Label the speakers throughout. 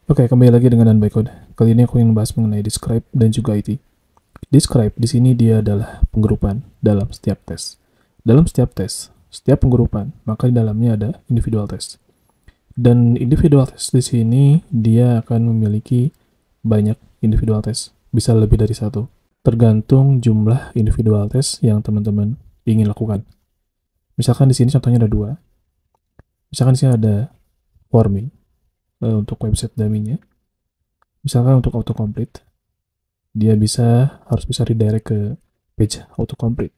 Speaker 1: Oke, kembali lagi dengan Unbycode. Kali ini aku ingin bahas mengenai describe dan juga IT. Describe di sini dia adalah penggerupan dalam setiap tes. Dalam setiap tes, setiap penggerupan, maka di dalamnya ada individual test. Dan individual test di sini dia akan memiliki banyak individual test, bisa lebih dari satu. Tergantung jumlah individual test yang teman-teman ingin lakukan. Misalkan di sini contohnya ada dua. Misalkan di sini ada forming untuk website dummy-nya. Misalkan untuk autocomplete, dia harus bisa redirect ke page autocomplete.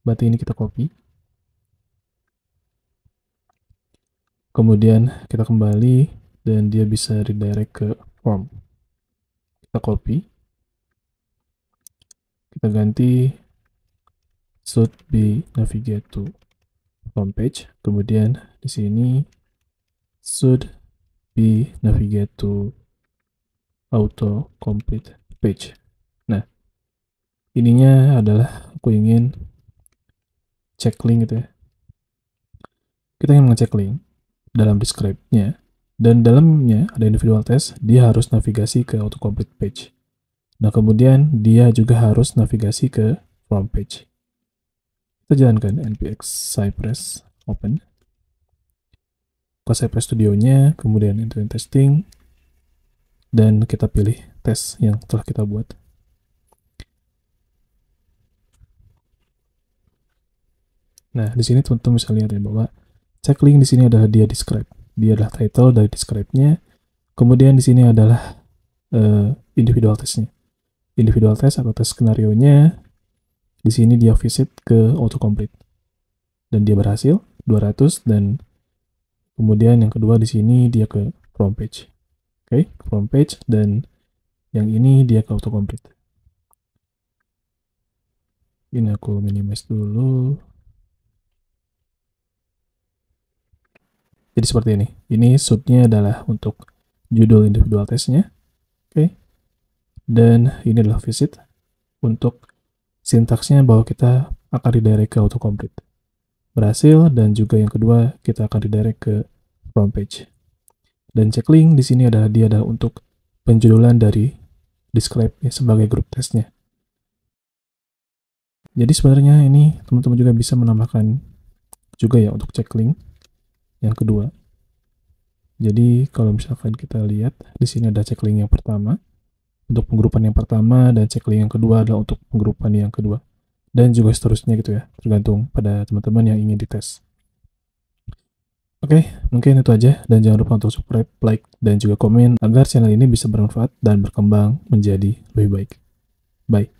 Speaker 1: Berarti ini kita copy. Kemudian kita kembali dan dia bisa redirect ke form. Kita copy. Kita ganti should be navigate to form page. Kemudian di sini should be navigate to autocomplete page. Nah, ininya adalah aku ingin cek link gitu ya. Kita ingin mengecek link dalam describe-nya, dan dalamnya ada individual test, dia harus navigasi ke autocomplete page. Nah, kemudian dia juga harus navigasi ke form page. Kita jalankan npx Cypress open. Ke Cypress Studio-nya, kemudian end-to-end testing, dan kita pilih tes yang telah kita buat. Nah, di sini teman-teman bisa lihat ya bahwa check link di sini adalah dia describe. Dia adalah title dari describe-nya. Kemudian di sini adalah individual test-nya. Individual test atau tes skenario-nya di sini dia visit ke autocomplete. Dan dia berhasil 200, dan kemudian yang kedua di sini dia ke from page. Oke, from page, dan yang ini dia ke autocomplete. Ini aku minimize dulu. Jadi seperti ini. Ini should-nya adalah untuk judul individual test-nya. Oke. Dan ini adalah visit untuk sintaksnya bahwa kita akan redirect ke autocomplete. Berhasil, dan juga yang kedua kita akan redirect ke from page. Dan check link di sini adalah dia adalah untuk penjudulan dari describe sebagai grup testnya. Jadi sebenarnya ini teman-teman juga bisa menambahkan juga ya untuk check link yang kedua. Jadi kalau misalkan kita lihat di sini ada check link yang pertama untuk penggrupan yang pertama, dan check link yang kedua adalah untuk penggrupan yang kedua, dan juga seterusnya gitu ya, tergantung pada teman-teman yang ingin dites. Oke, mungkin itu aja, dan jangan lupa untuk subscribe, like, dan juga komen agar channel ini bisa bermanfaat dan berkembang menjadi lebih baik. Bye.